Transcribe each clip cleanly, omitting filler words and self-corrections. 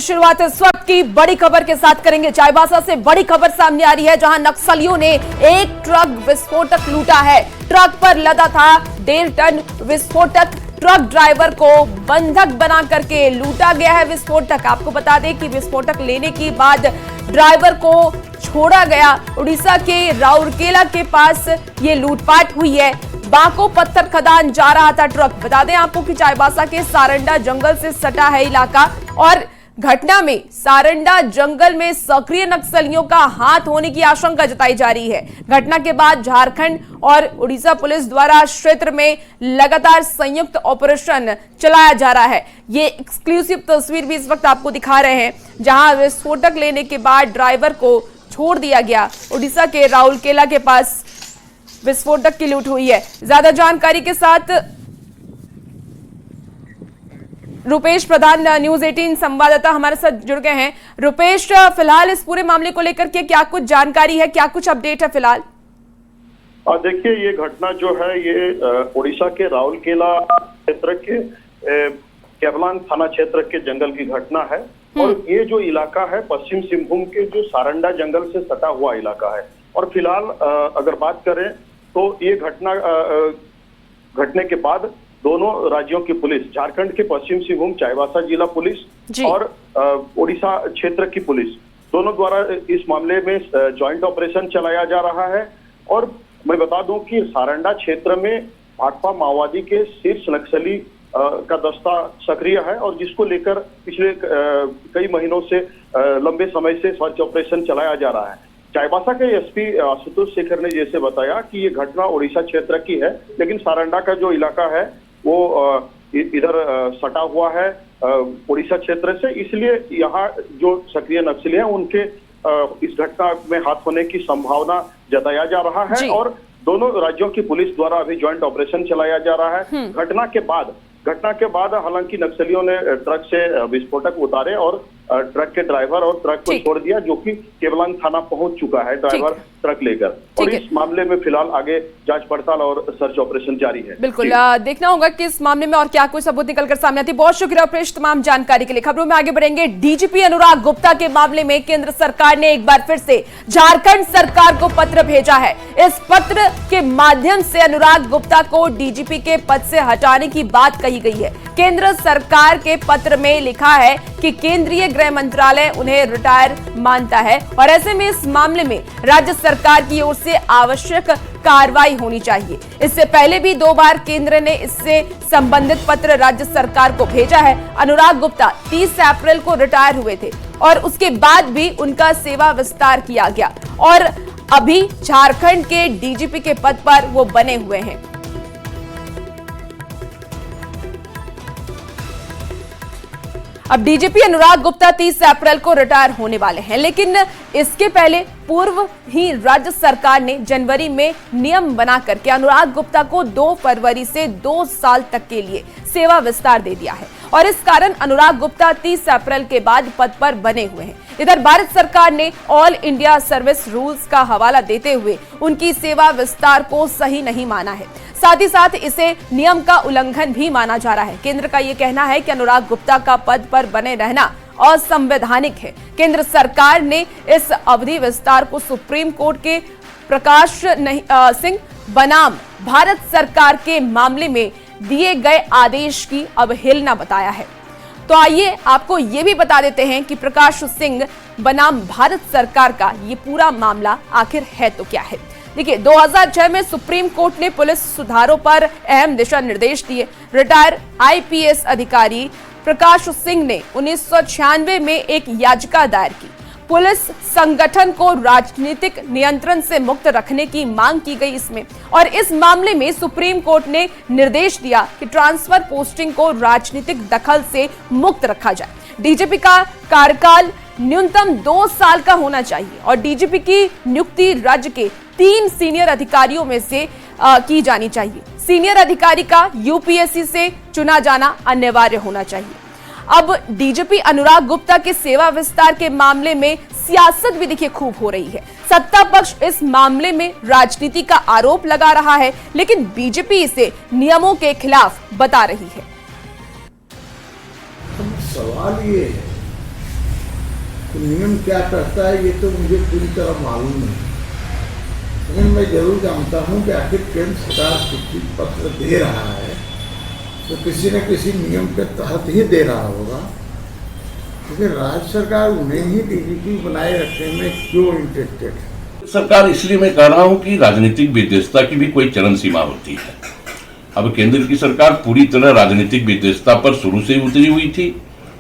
शुरुआत इस वक्त की बड़ी खबर के साथ करेंगे। चाईबासा से बड़ी खबर सामने आ रही है, जहां नक्सलियों ने एक ट्रक विस्फोटक लूटा है। ट्रक पर लदा था 1.5 टन विस्फोटक। ट्रक ड्राइवर को बंधक बना करके लूटा गया है विस्फोटक। आपको बता दें कि विस्फोटक लेने के बाद ड्राइवर को छोड़ा गया। उड़ीसा के राउरकेला के पास ये लूटपाट हुई है। बाको पत्थर खदान जा रहा था ट्रक। बता दें आपको कि चाईबासा के सारंडा जंगल से सटा है इलाका, और घटना में सारंडा जंगल में सक्रिय नक्सलियों का हाथ होने की आशंका जताई जा रही है। घटना के बाद झारखंड और उड़ीसा पुलिस द्वारा क्षेत्र में लगातार संयुक्त ऑपरेशन चलाया जा रहा है। ये एक्सक्लूसिव तस्वीर भी इस वक्त आपको दिखा रहे हैं, जहां विस्फोटक लेने के बाद ड्राइवर को छोड़ दिया गया। उड़ीसा के राउरकेला के पास विस्फोटक की लूट हुई है। ज्यादा जानकारी के साथ रुपेश प्रधान, न्यूज 18 संवाददाता हमारे साथ जुड़ गए हैं। रुपेश, फिलहाल इस पूरे मामले को लेकर के क्या कुछ जानकारी है, क्या कुछ अपडेट है फिलहाल? देखिए, ये घटना जो है ये उड़ीसा के राउरकेला क्षेत्र के केवलांग थाना क्षेत्र के जंगल की घटना है। और ये जो इलाका है पश्चिम सिंहभूम के जो सारंडा जंगल से सटा हुआ इलाका है। और फिलहाल अगर बात करें तो ये घटना घटने के बाद दोनों राज्यों की पुलिस, झारखंड के पश्चिम सिंहभूम चाईबासा जिला पुलिस और उड़ीसा क्षेत्र की पुलिस, दोनों द्वारा इस मामले में जॉइंट ऑपरेशन चलाया जा रहा है। और मैं बता दूं कि सारंडा क्षेत्र में भाकपा माओवादी के शीर्ष नक्सली का दस्ता सक्रिय है, और जिसको लेकर पिछले कई महीनों से लंबे समय से सर्च ऑपरेशन चलाया जा रहा है। चाईबासा के एसपी आशुतोष शेखर ने जैसे बताया कि ये घटना उड़ीसा क्षेत्र की है, लेकिन सारंडा का जो इलाका है वो इधर सटा हुआ है उड़ीसा क्षेत्र से, इसलिए यहाँ जो सक्रिय नक्सली हैं उनके इस घटना में हाथ होने की संभावना जताया जा रहा है। और दोनों राज्यों की पुलिस द्वारा अभी ज्वाइंट ऑपरेशन चलाया जा रहा है। घटना के बाद हालांकि नक्सलियों ने ट्रक से विस्फोटक उतारे और ट्रक के ड्राइवर और ट्रक को छोड़ दिया, जो कि केवलांग थाना पहुंच चुका है ड्राइवर ट्रक लेकर। और इस मामले में फिलहाल आगे जांच पड़ताल और सर्च ऑपरेशन जारी है। बिल्कुल देखना होगा कि इस मामले में और क्या कोई सबूत निकलकर सामने आती है। बहुत शुक्रिया रुपेश तमाम जानकारी के लिए। खबरों में आगे बढ़ेंगे। डीजीपी अनुराग गुप्ता के मामले में केंद्र सरकार ने एक बार फिर से झारखंड सरकार को पत्र भेजा है। इस पत्र के माध्यम से अनुराग गुप्ता को डीजीपी के पद से हटाने की बात कही गई है। केंद्र सरकार के पत्र में लिखा है कि केंद्रीय गृह मंत्रालय उन्हें रिटायर मानता है, और ऐसे में इस मामले में राज्य सरकार की ओर से आवश्यक कार्रवाई होनी चाहिए। इससे पहले भी 2 बार केंद्र ने इससे संबंधित पत्र राज्य सरकार को भेजा है। अनुराग गुप्ता 30 अप्रैल को रिटायर हुए थे, और उसके बाद भी उनका सेवा विस्तार किया गया, और अभी झारखंड के डीजीपी के पद पर वो बने हुए हैं। अब डीजीपी अनुराग गुप्ता 30 अप्रैल को रिटायर होने वाले हैं, लेकिन इसके पहले पूर्व ही राज्य सरकार ने जनवरी में नियम बना करके अनुराग गुप्ता को 2 फरवरी से 2 साल तक के लिए सेवा विस्तार दे दिया है, और इस कारण अनुराग गुप्ता 30 अप्रैल के बाद पद पर बने हुए हैं। इधर भारत सरकार ने ऑल इंडिया सर्विस रूल्स का हवाला देते हुए उनकी सेवा विस्तार को सही नहीं माना है। साथ ही साथ इसे नियम का उल्लंघन भी माना जा रहा है। केंद्र का यह कहना है कि अनुराग गुप्ता का पद पर बने रहना असंवैधानिक है। केंद्र सरकार ने इस अवधि विस्तार को सुप्रीम कोर्ट के प्रकाश सिंह बनाम भारत सरकार के मामले में दिए गए आदेश की अवहेलना बताया है। तो आइए आपको ये भी बता देते हैं कि प्रकाश सिंह बनाम भारत सरकार का ये पूरा मामला आखिर है तो क्या है। देखिए, 2006 में सुप्रीम कोर्ट ने पुलिस सुधारों पर अहम दिशा निर्देश दिए। रिटायर आईपीएस अधिकारी प्रकाश सिंह ने 1996 में एक याचिका दायर की। पुलिस संगठन को राजनीतिक नियंत्रण से मुक्त रखने की मांग की गई इसमें, और इस मामले में सुप्रीम कोर्ट ने निर्देश दिया कि ट्रांसफर पोस्टिंग को राजनीतिक दखल से मुक्त रखा जाए। डीजीपी का कार्यकाल न्यूनतम 2 साल का होना चाहिए, और डीजीपी की नियुक्ति राज्य के 3 सीनियर अधिकारियों में से की जानी चाहिए। सीनियर अधिकारी का यूपीएससी से चुना जाना अनिवार्य होना चाहिए। अब डीजीपी अनुराग गुप्ता के सेवा विस्तार के मामले में सियासत भी देखिए खूब हो रही है। सत्ता पक्ष इस मामले में राजनीति का आरोप लगा रहा है, लेकिन बीजेपी इसे नियमों के खिलाफ बता रही है। सवाल ये है तो नियम क्या कहता है ये तो मुझे पूरी तरह मालूम नहीं, लेकिन मैं जरूर जानता हूँ कि आखिर केंद्र सरकार चिट्ठी पत्र दे रहा है तो किसी न किसी नियम के तहत ही दे रहा होगा, क्योंकि राज्य सरकार उन्हें ही डीजीपी बनाए रखने में क्यों इंटरेस्टेड है। सरकार इसलिए मैं कह रहा हूं कि राजनीतिक विद्वेषता की भी कोई चरम सीमा होती है। अब केंद्र की सरकार पूरी तरह राजनीतिक विद्वेषता पर शुरू से ही उतरी हुई थी,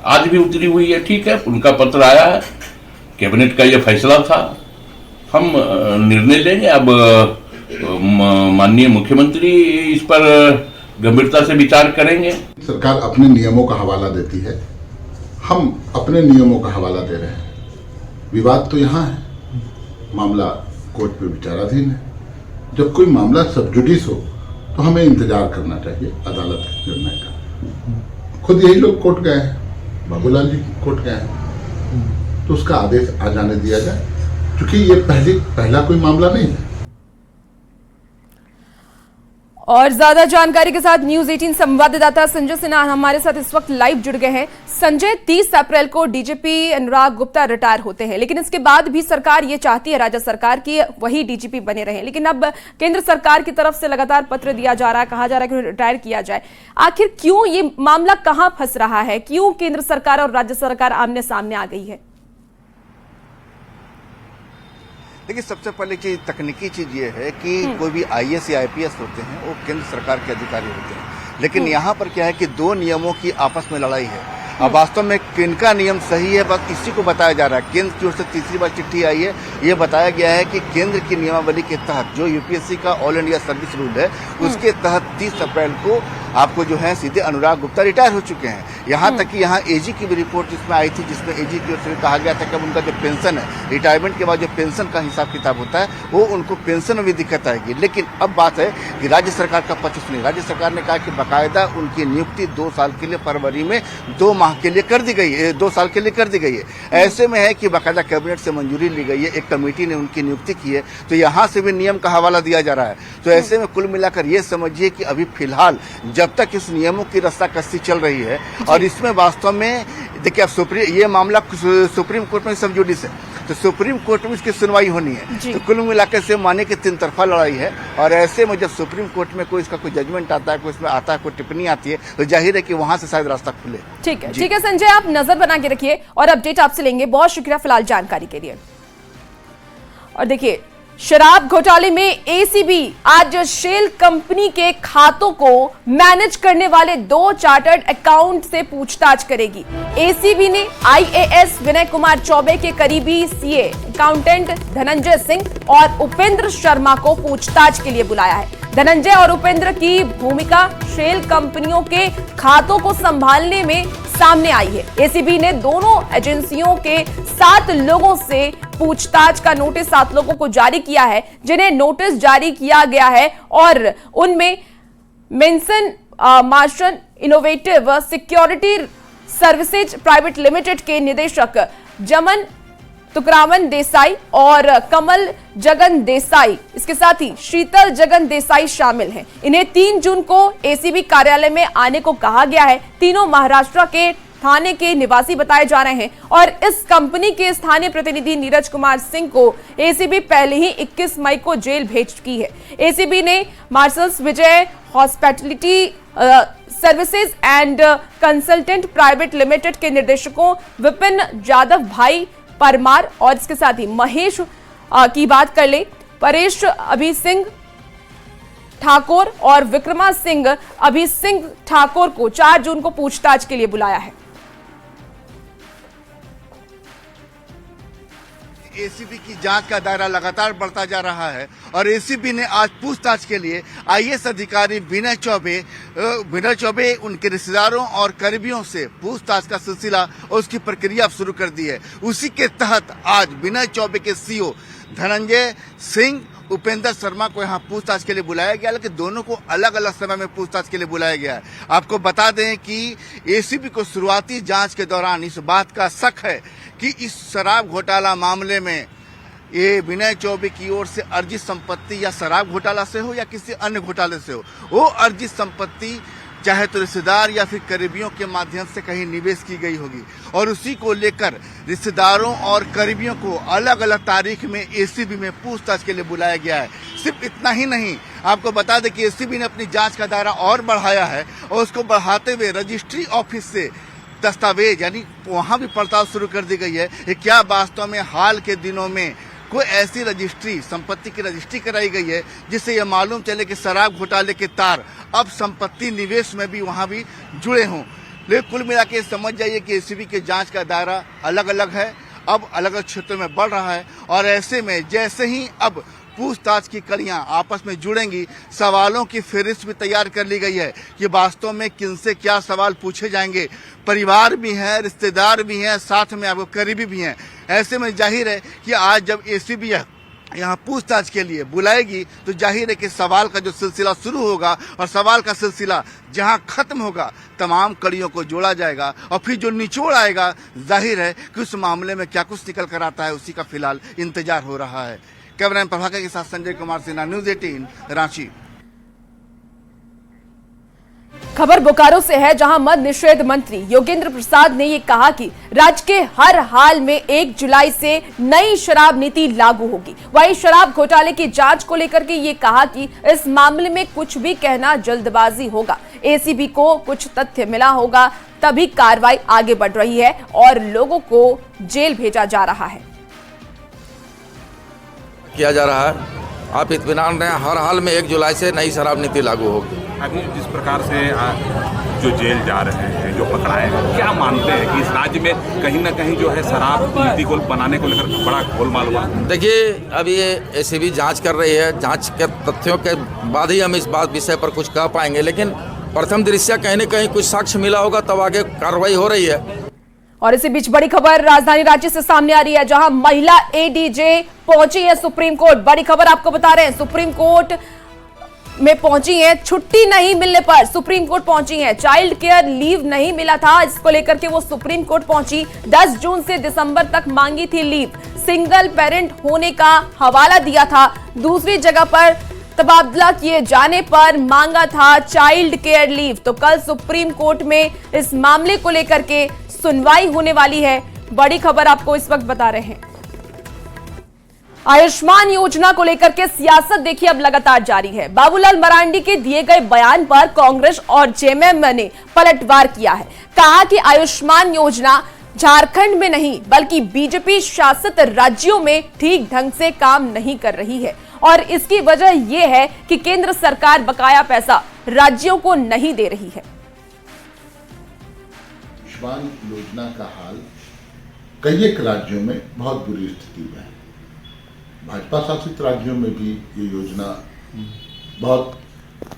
आज भी उतरी हुई है। ठीक है, उनका पत्र आया है, कैबिनेट का यह फैसला था, हम निर्णय लेंगे। अब माननीय मुख्यमंत्री इस पर गंभीरता से विचार करेंगे। सरकार अपने नियमों का हवाला देती है, हम अपने नियमों का हवाला दे रहे हैं। विवाद तो यहाँ है, मामला कोर्ट पे विचाराधीन है। जब कोई मामला सब जुडिस हो तो हमें इंतजार करना चाहिए अदालत के निर्णय का। खुद यही लोग कोर्ट गए हैं, बाबूलाल जी कोर्ट गए हैं, तो उसका आदेश आ जाने दिया जाए, क्योंकि ये पहला कोई मामला नहीं है। और ज्यादा जानकारी के साथ न्यूज 18 संवाददाता संजय सिन्हा हमारे साथ इस वक्त लाइव जुड़ गए हैं। संजय, 30 अप्रैल को डीजीपी अनुराग गुप्ता रिटायर होते हैं, लेकिन इसके बाद भी सरकार ये चाहती है, राज्य सरकार की, वही डीजीपी बने रहें। लेकिन अब केंद्र सरकार की तरफ से लगातार पत्र दिया जा रहा है, कहा जा रहा है कि रिटायर किया जाए। आखिर क्यों ये मामला कहां फंस रहा है, क्यों केंद्र सरकार और राज्य सरकार आमने सामने आ गई है? देखिए, सबसे पहले चीज, तकनीकी चीज ये है कि कोई भी आईएएस या आईपीएस होते हैं वो केंद्र सरकार के अधिकारी होते हैं, लेकिन यहाँ पर क्या है कि दो नियमों की आपस में लड़ाई है। अब वास्तव में किनका नियम सही है, बस इसी को बताया जा रहा है। केंद्र की ओर से तीसरी बार चिट्ठी आई है, ये बताया गया है कि केंद्र की नियमावली के तहत जो यूपीएससी का ऑल इंडिया सर्विस रूल है उसके तहत 30 अप्रैल को आपको जो है सीधे अनुराग गुप्ता रिटायर हो चुके हैं। यहाँ तक कि यहाँ एजी की भी रिपोर्ट जिसमें आई थी, जिसमें एजी की ओर से कहा गया था कि अब उनका जो पेंशन है, रिटायरमेंट के बाद जो पेंशन का हिसाब किताब होता है वो उनको पेंशन में भी दिक्कत आएगी। लेकिन अब बात है कि राज्य सरकार का पक्ष सुनिए। राज्य सरकार ने कहा कि बाकायदा उनकी नियुक्ति 2 साल के लिए फरवरी में 2 माह के लिए कर दी गई है, 2 साल के लिए कर दी गई है। ऐसे में है कि बाकायदा कैबिनेट से मंजूरी ली गई है, एक कमेटी ने उनकी नियुक्ति की है, तो यहाँ से भी नियम का हवाला दिया जा रहा है। तो ऐसे में कुल मिलाकर ये समझिए कि अभी फिलहाल जब तक इस नियमों की रस्साकसी चल रही है, और इसमें वास्तव में देखिए अब ये मामला सुप्रीम कोर्ट में सब जुडिस है, तो सुप्रीम कोर्ट में इसकी सुनवाई होनी है। तो कुल मिलाकर से माने कि 3 तरफा लड़ाई है, और ऐसे में जब सुप्रीम कोर्ट में कोई इसका कोई जजमेंट आता है, कोई इसमें आता है, कोई टिप्पणी आती है, तो जाहिर है कि वहां से शायद रास्ता खुले। ठीक है संजय, आप नजर बना के रखिए और अपडेट आपसे लेंगे। बहुत शुक्रिया फिलहाल जानकारी के लिए। और देखिए, शराब घोटाले में एसीबी आज शेल कंपनी के खातों को मैनेज करने वाले 2 चार्टर्ड अकाउंट से पूछताछ करेगी। एसीबी ने आईएएस विनय कुमार चौबे के करीबी सीए अकाउंटेंट धनंजय सिंह और उपेंद्र शर्मा को पूछताछ के लिए बुलाया है। धनंजय और उपेंद्र की भूमिका शेल कंपनियों के खातों को संभालने में सामने आई है। एसीबी ने दोनों एजेंसियों के 7 लोगों से पूछताछ का नोटिस 7 लोगों को जारी किया है, जिन्हें नोटिस जारी किया गया है, और उनमें मेंसन मार्शन innovative security services private limited के निदेशक जमन तुकरावन देसाई और कमल जगन देसाई, इसके साथ ही शीतल जगन देसाई शामिल हैं। इन्हें 3 जून को एसीबी कार्यालय में आने को कहा गया है। तीनों महाराष्ट्र के थाने के निवासी बताए जा रहे हैं, और इस कंपनी के स्थानीय प्रतिनिधि नीरज कुमार सिंह को एसीबी पहले ही 21 मई को जेल भेज चुकी है। एसीबी ने marshals Vijay hospitality services and consultant private limited के निर्देशकों विपिन जादव भाई परमार और इसके साथ ही महेश की बात कर ले, परेश अभी सिंह ठाकुर और विक्रमा सिंह अभी सिंह ठाकुर को 4 जून को पूछताछ के लिए बुलाया है। एसीबी की जांच का दायरा लगातार बढ़ता जा रहा है, और एसीबी ने आज पूछताछ के लिए आईएएस अधिकारी विनय चौबे उनके रिश्तेदारों और करीबियों से पूछताछ का सिलसिला और उसकी प्रक्रिया शुरू कर दी है। उसी के तहत आज विनय चौबे के सीईओ धनंजय सिंह, उपेंद्र शर्मा को यहाँ पूछताछ के लिए बुलाया गया, लेकिन दोनों को अलग अलग समय में पूछताछ के लिए बुलाया गया है। आपको बता दें कि एसीबी को शुरुआती जांच के दौरान इस बात का शक है कि इस शराब घोटाला मामले में ये विनय चौबे की ओर से अर्जित संपत्ति या शराब घोटाला से हो या किसी अन्य घोटाले से हो, वो अर्जित संपत्ति चाहे तो रिश्तेदार या फिर करीबियों के माध्यम से कहीं निवेश की गई होगी और उसी को लेकर रिश्तेदारों और करीबियों को अलग अलग तारीख में एसीबी में पूछताछ के लिए बुलाया गया है। सिर्फ इतना ही नहीं, आपको बता दें कि एसीबी ने अपनी जांच का दायरा और बढ़ाया है और उसको बढ़ाते हुए रजिस्ट्री ऑफिस से दस्तावेज यानी वहां भी पड़ताल शुरू कर दी गई है कि क्या वास्तव में हाल के दिनों में कोई ऐसी रजिस्ट्री, संपत्ति की रजिस्ट्री कराई गई है जिससे यह मालूम चले कि शराब घोटाले के तार अब संपत्ति निवेश में भी वहां भी जुड़े हों। लेकिन कुल मिला के समझ जाइए कि एसीबी के जांच का दायरा अलग अलग है, अब अलग अलग क्षेत्रों में बढ़ रहा है और ऐसे में जैसे ही अब पूछताछ की कड़ियां आपस में जुड़ेंगी, सवालों की फहरिस्त भी तैयार कर ली गई है कि वास्तव में किनसे क्या सवाल पूछे जाएंगे। परिवार भी हैं, रिश्तेदार भी हैं, साथ में आपको करीबी भी हैं। ऐसे में जाहिर है कि आज जब एसीबी यहाँ पूछताछ के लिए बुलाएगी तो जाहिर है कि सवाल का जो सिलसिला शुरू होगा और सवाल का सिलसिला जहाँ खत्म होगा तमाम कड़ियों को जोड़ा जाएगा और फिर जो निचोड़ आएगा जाहिर है कि उस मामले में क्या कुछ निकल कर आता है उसी का फिलहाल इंतजार हो रहा है। कैमरामैन प्रभाकर के साथ संजय कुमार सिन्हा, न्यूज 18 रांची। खबर बोकारो से है, जहां मद्य निषेध मंत्री योगेंद्र प्रसाद ने ये कहा कि राज्य के हर हाल में 1 जुलाई से नई शराब नीति लागू होगी। वहीं शराब घोटाले की जांच को लेकर के ये कहा कि इस मामले में कुछ भी कहना जल्दबाजी होगा। एसीबी को कुछ तथ्य मिला होगा तभी कार्रवाई आगे बढ़ रही है और लोगों को जेल भेजा जा रहा है। किया जा रहा है, आप इत्मीनान रहें, हर हाल में 1 जुलाई से नई शराब नीति लागू होगी। अभी जिस प्रकार से जो जेल जा रहे हैं, जो पकड़ाए हैं, क्या मानते हैं कि इस राज्य में कहीं ना कहीं जो है शराब नीति को बनाने को लेकर बड़ा गोलमाल हुआ? देखिए, अब ये एसीबी जांच कर रही है, जांच के तथ्यों के बाद ही हम इस बात विषय पर कुछ कह पाएंगे, लेकिन प्रथम दृष्टया कहीं न कहीं कुछ साक्ष्य मिला होगा तब आगे कार्रवाई हो रही है। और इसी बीच बड़ी खबर राजधानी रांची से सामने आ रही है, जहां महिला एडीजे पहुंची है सुप्रीम कोर्ट। बड़ी खबर आपको बता रहे हैं, सुप्रीम कोर्ट में पहुंची है, छुट्टी नहीं मिलने पर सुप्रीम कोर्ट पहुंची है। चाइल्ड केयर लीव नहीं मिला था, इसको लेकर के वो सुप्रीम कोर्ट पहुंची। 10 जून से दिसंबर तक मांगी थी लीव, सिंगल पेरेंट होने का हवाला दिया था। दूसरी जगह पर तबादला किए जाने पर मांगा था चाइल्ड केयर लीव। तो कल सुप्रीम कोर्ट में इस मामले को लेकर के सुनवाई होने वाली है। बड़ी खबर आपको इस वक्त बता रहे हैं। आयुष्मान योजना को लेकर के सियासत देखिए अब लगातार जारी है। बाबूलाल मरांडी के दिए गए बयान पर कांग्रेस और जेएमएम ने पलटवार किया है। कहा कि आयुष्मान योजना झारखंड में नहीं बल्कि बीजेपी शासित राज्यों में ठीक ढंग से काम नहीं कर रही है और इसकी वजह यह है कि केंद्र सरकार बकाया पैसा राज्यों को नहीं दे रही है। आयुष्मान योजना का हाल कई एक राज्यों में बहुत बुरी स्थिति में है। भाजपा शासित राज्यों में भी ये योजना बहुत,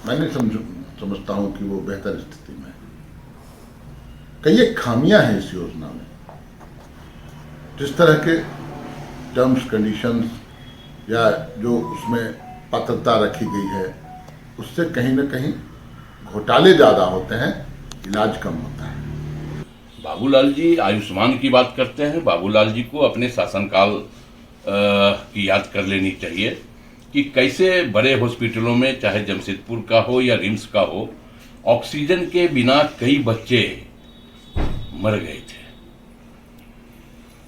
मैंने समझता हूं कि वो बेहतर स्थिति में है। कई एक खामियां हैं इस योजना में। जिस तरह के टर्म्स कंडीशंस या जो उसमें पात्रता रखी गई है उससे कहीं ना कहीं घोटाले ज़्यादा होते हैं, इलाज कम होता है। बाबूलाल जी आयुष्मान की बात करते हैं। बाबूलाल जी को अपने शासनकाल की याद कर लेनी चाहिए कि कैसे बड़े हॉस्पिटलों में, चाहे जमशेदपुर का हो या रिम्स का हो, ऑक्सीजन के बिना कई बच्चे मर गए थे।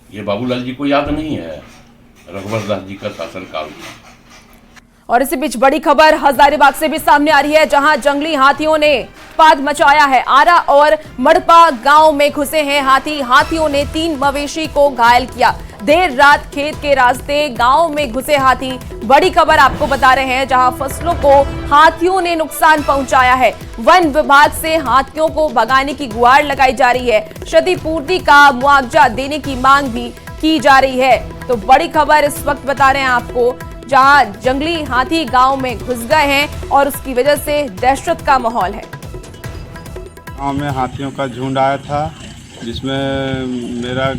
ये बाबूलाल जी को याद नहीं है, रघुवर दास जी का शासनकाल था। और इसी बीच बड़ी खबर हजारीबाग से भी सामने आ रही है, जहां जंगली हाथियों ने उत्पात मचाया है। आरा और मड़पा गांव में घुसे हैं हाथी। हाथियों ने 3 मवेशी को घायल किया। देर रात खेत के रास्ते गांव में घुसे हाथी। बड़ी खबर आपको बता रहे हैं, जहां फसलों को हाथियों ने नुकसान पहुंचाया है। वन विभाग से हाथियों को भगाने की गुहार लगाई जा रही है। क्षतिपूर्ति का मुआवजा देने की मांग भी की जा रही है। तो बड़ी खबर इस वक्त बता रहे हैं आपको, जहां जंगली हाथी गांव में घुस गए हैं और उसकी वजह से दहशत का माहौल है। गांव में हाथियों का झुंड आया था, जिसमें मेरा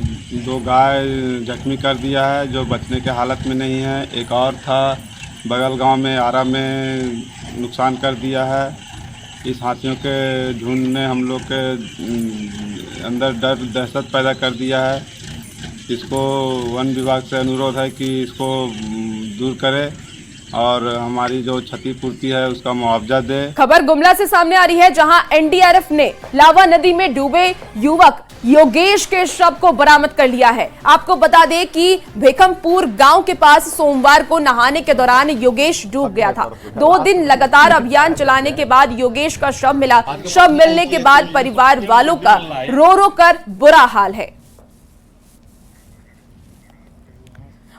2 गाय जख्मी कर दिया है, जो बचने के हालत में नहीं है। एक और था बगल गांव में, आरा में नुकसान कर दिया है। इस हाथियों के झुंड ने हम लोग के अंदर डर दहशत पैदा कर दिया है। इसको वन विभाग से अनुरोध है कि इसको दूर करे और हमारी जो क्षतिपूर्ति है उसका मुआवजा दे। खबर गुमला से सामने आ रही है, जहां एनडीआरएफ ने लावा नदी में डूबे युवक योगेश के शव को बरामद कर लिया है। आपको बता दें कि भेखमपुर गांव के पास सोमवार को नहाने के दौरान योगेश डूब गया था। 2 दिन लगातार अभियान चलाने के बाद योगेश का शव मिला। शव मिलने के बाद परिवार वालों का रो रो कर बुरा हाल है।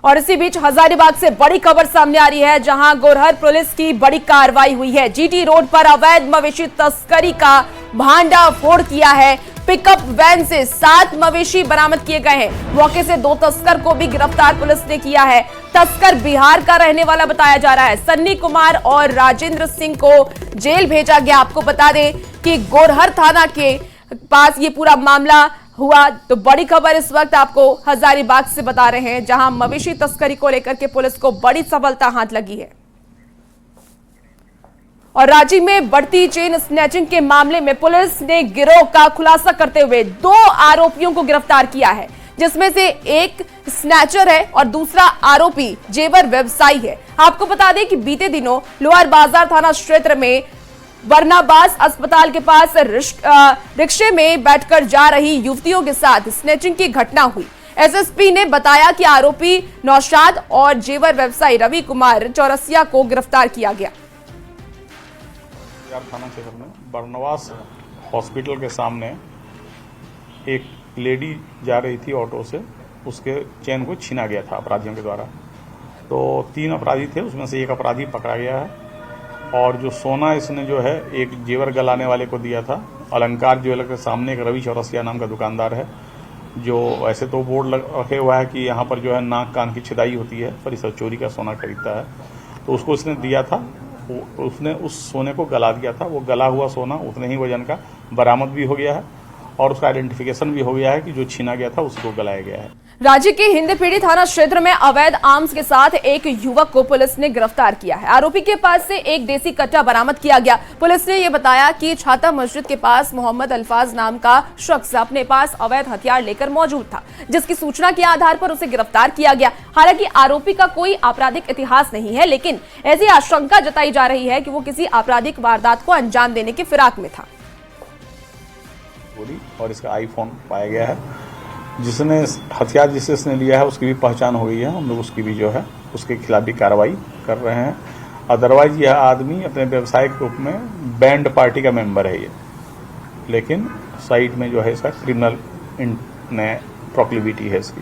और इसी बीच हजारीबाग से बड़ी खबर सामने आ रही है, जहां गोरहर पुलिस की बड़ी कार्रवाई हुई है। जीटी रोड पर अवैध मवेशी तस्करी का भांडाफोड़ किया है। पिकअप वैन से 7 मवेशी बरामद किए गए हैं। मौके से 2 तस्कर को भी गिरफ्तार पुलिस ने किया है। तस्कर बिहार का रहने वाला बताया जा रहा है। सन्नी कुमार और राजेंद्र सिंह को जेल भेजा गया। आपको बता दें कि गोरहर थाना के पास ये पूरा मामला हुआ। तो बड़ी खबर इस वक्त आपको हजारीबाग से बता रहे हैं, जहां मवेशी तस्करी को लेकर के पुलिस को बड़ी सफलता हाथ लगी है। और राज्य में बढ़ती चेन स्नैचिंग के मामले में पुलिस ने गिरोह का खुलासा करते हुए 2 आरोपियों को गिरफ्तार किया है, जिसमें से एक स्नैचर है और दूसरा आरोपी जेवर व्यवसायी है। आपको बता दें कि बीते दिनों लोअर बाजार थाना क्षेत्र में बरनाबास अस्पताल के पास रिक्शे में बैठकर जा रही युवतियों के साथ स्नैचिंग की घटना हुई। एसएसपी ने बताया कि आरोपी नौशाद और जेवर व्यवसायी रवि कुमार चौरसिया को गिरफ्तार किया गया। थाना क्षेत्र में बरनवास हॉस्पिटल के सामने एक लेडी जा रही थी ऑटो से, उसके चेन को छीना गया था अपराधियों के द्वारा। तो 3 अपराधी थे, उसमें से एक अपराधी पकड़ा गया है। और जो सोना इसने जो है एक जेवर गलाने वाले को दिया था। अलंकार ज्वेलर के सामने एक रवि चौरसिया नाम का दुकानदार है, जो वैसे तो बोर्ड रखे हुआ है कि यहाँ पर जो है नाक कान की छिदाई होती है, पर इस चोरी का सोना खरीदता है। तो उसको इसने दिया था, उसने उस सोने को गला दिया था। वो गला हुआ सोना उतने ही वजन का बरामद भी हो गया है और उसका आइडेंटिफिकेशन भी हो गया है कि जो छीना गया था उसको गलाया गया है। राज्य के हिंदपीढ़ी थाना क्षेत्र में अवैध आर्म्स के साथ एक युवक को पुलिस ने गिरफ्तार किया है। आरोपी के पास से एक देसी कट्टा बरामद किया गया। पुलिस ने यह बताया कि छाता मस्जिद के पास मोहम्मद अल्फाज नाम का शख्स अपने पास अवैध हथियार लेकर मौजूद था, जिसकी सूचना के आधार पर उसे गिरफ्तार किया गया। हालांकि आरोपी का कोई आपराधिक इतिहास नहीं है, लेकिन ऐसी आशंका जताई जा रही है कि वो किसी आपराधिक वारदात को अंजाम देने की फिराक में था। और इसका आईफोन पाया गया है। जिसने हथियार जिसे इसने लिया है उसकी भी पहचान हो गई है। हम लोग उसकी भी जो है उसके खिलाफ भी कार्रवाई कर रहे हैं। अदरवाइज यह आदमी अपने व्यवसायिक रूप में बैंड पार्टी का मेंबर है ये, लेकिन साइड में जो है इसका क्रिमिनल प्रोक्लिविटी है इसकी।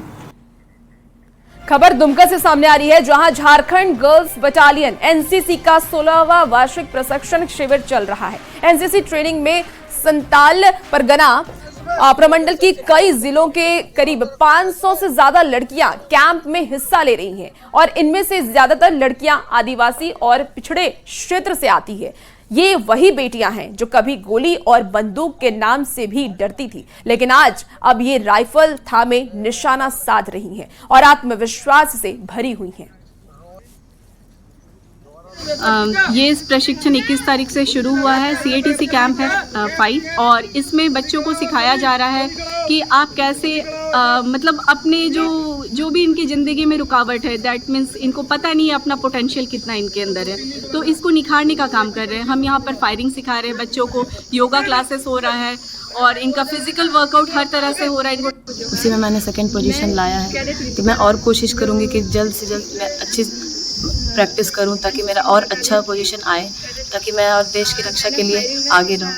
खबर दुमका से सामने आ रही है, जहां झारखंड गर्ल्स बटालियन एनसीसी का 16वां वार्षिक प्रशिक्षण शिविर चल रहा है। एनसीसी ट्रेनिंग में संताल परगना प्रमंडल की कई जिलों के करीब 500 से ज्यादा लड़कियां कैंप में हिस्सा ले रही हैं और इनमें से ज्यादातर लड़कियां आदिवासी और पिछड़े क्षेत्र से आती है। ये वही बेटियां हैं जो कभी गोली और बंदूक के नाम से भी डरती थी, लेकिन आज अब ये राइफल थामे निशाना साध रही हैं और आत्मविश्वास से भरी हुई हैं। ये प्रशिक्षण 21 तारीख से शुरू हुआ है। CATC कैंप है 5 और इसमें बच्चों को सिखाया जा रहा है कि आप कैसे मतलब अपने जो भी इनकी ज़िंदगी में रुकावट है, दैट मीन्स इनको पता नहीं है अपना पोटेंशियल कितना इनके अंदर है, तो इसको निखारने का काम कर रहे हैं। हम यहाँ पर फायरिंग सिखा रहे हैं बच्चों को, योगा क्लासेस हो रहा है और इनका फिजिकल वर्कआउट हर तरह से हो रहा है इनको। उसी में मैंने 2nd पोजीशन लाया है कि मैं और कोशिश करूँगी कि जल्द से जल्द मैं अच्छी प्रैक्टिस करूं ताकि मेरा और अच्छा पोजीशन आए, ताकि मैं और देश की रक्षा के लिए आगे रहूं।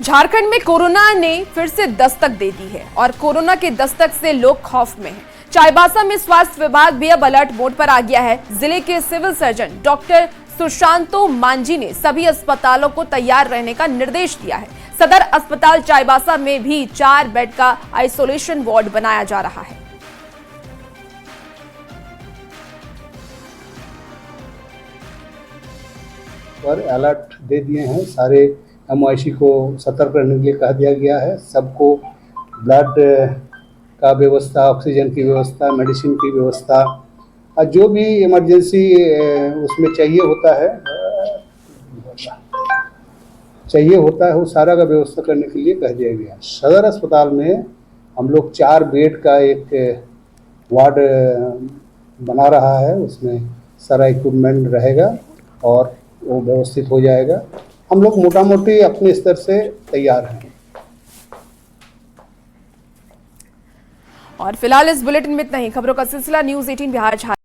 झारखंड में कोरोना ने फिर से दस्तक दे दी है और कोरोना के दस्तक से लोग खौफ में हैं। चाईबासा में स्वास्थ्य विभाग भी अब अलर्ट मोड पर आ गया है। जिले के civil surgeon doctor Sushanto Manjhi ने सभी अस्पतालों को तैयार रहने का निर्देश दिया है। सदर अस्पताल चाईबासा में भी 4 बेड का आइसोलेशन वार्ड बनाया जा रहा है। पर अलर्ट दे दिए हैं, सारे MIC को सतर्क रहने के लिए कहा दिया गया है। सबको ब्लड का व्यवस्था, ऑक्सीजन की व्यवस्था, मेडिसिन की व्यवस्था, जो भी इमरजेंसी उसमें चाहिए होता है चाहिए होता है वो सारा का व्यवस्था करने के लिए कह दिया गया। सदर अस्पताल में हम लोग 4 बेड का एक वार्ड बना रहा है, उसमें सारा इक्विपमेंट रहेगा और वो व्यवस्थित हो जाएगा। हम लोग मोटा मोटी अपने स्तर से तैयार हैं। और फिलहाल इस बुलेटिन में इतना ही। खबरों का सिलसिला न्यूज़ 18 बिहार